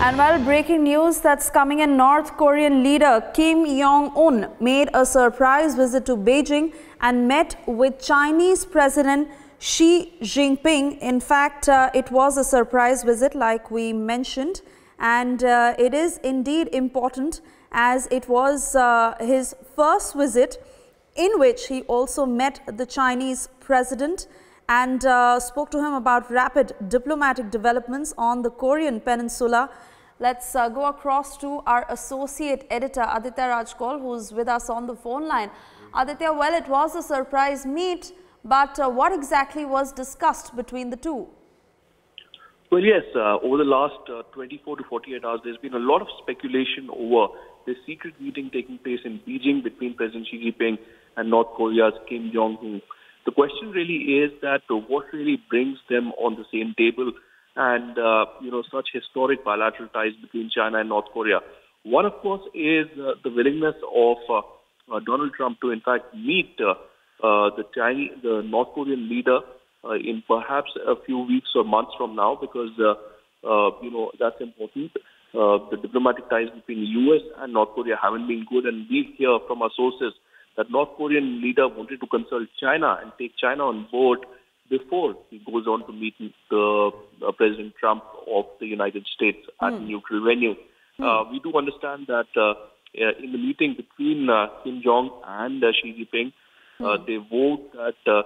And while breaking news that's coming in, North Korean leader Kim Jong-un made a surprise visit to Beijing and met with Chinese President Xi Jinping. In fact, it was a surprise visit like we mentioned, and it is indeed important as it was his first visit in which he also met the Chinese president and spoke to him about rapid diplomatic developments on the Korean peninsula. Let's go across to our associate editor Aditya Rajkol, who's with us on the phone line. Aditya, well, it was a surprise meet, but what exactly was discussed between the two? Well, yes, over the last 24 to 48 hours, there's been a lot of speculation over the secret meeting taking place in Beijing between President Xi Jinping and North Korea's Kim Jong-un. The question really is that what really brings them on the same table and, such historic bilateral ties between China and North Korea. One, of course, is the willingness of Donald Trump to, in fact, meet the North Korean leader in perhaps a few weeks or months from now, because, that's important. The diplomatic ties between the U.S. and North Korea haven't been good, and we hear from our sources that North Korean leader wanted to consult China and take China on board before he goes on to meet President Trump of the United States at a neutral venue. We do understand that in the meeting between Kim Jong and Xi Jinping, they vote that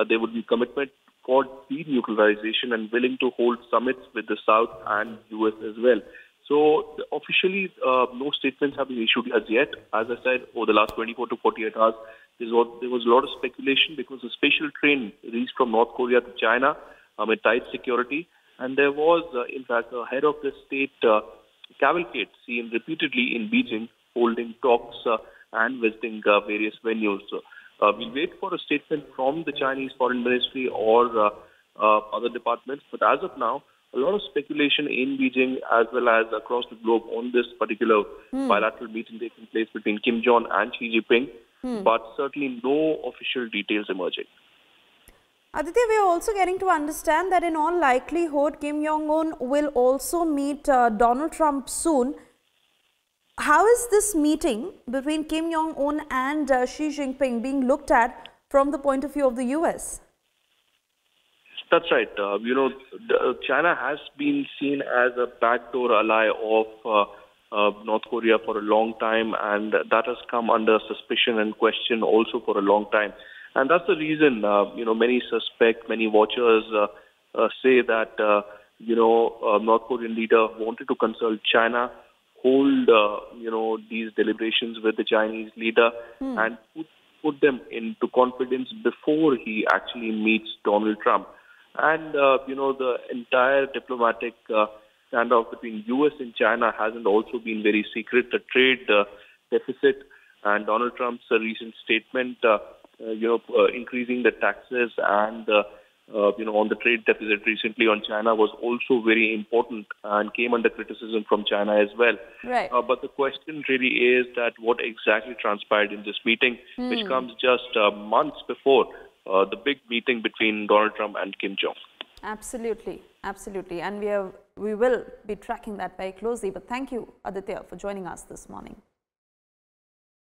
there would be commitment for denuclearization and willing to hold summits with the South and U.S. as well. So officially, no statements have been issued as yet. As I said, over the last 24 to 48 hours, there was a lot of speculation because a special train reached from North Korea to China with tight security. And there was, in fact, a head of the state cavalcade seen repeatedly in Beijing holding talks and visiting various venues. We'll wait for a statement from the Chinese Foreign Ministry or other departments. But as of now, a lot of speculation in Beijing as well as across the globe on this particular bilateral meeting taking place between Kim Jong and Xi Jinping, but certainly no official details emerging. Aditya, we are also getting to understand that in all likelihood, Kim Jong-un will also meet Donald Trump soon. How is this meeting between Kim Jong-un and Xi Jinping being looked at from the point of view of the U.S.? That's right. China has been seen as a backdoor ally of North Korea for a long time, and that has come under suspicion and question also for a long time. And that's the reason, many suspect, many watchers say that, North Korean leader wanted to consult China, hold, these deliberations with the Chinese leader and put them into confidence before he actually meets Donald Trump. And, the entire diplomatic standoff between U.S. and China hasn't also been very secret. The trade deficit and Donald Trump's recent statement, increasing the taxes and, on the trade deficit recently on China was also very important and came under criticism from China as well. Right. But the question really is that what exactly transpired in this meeting, which comes just months before the big meeting between Donald Trump and Kim Jong. Absolutely, absolutely. And we will be tracking that very closely. But thank you, Aditya, for joining us this morning.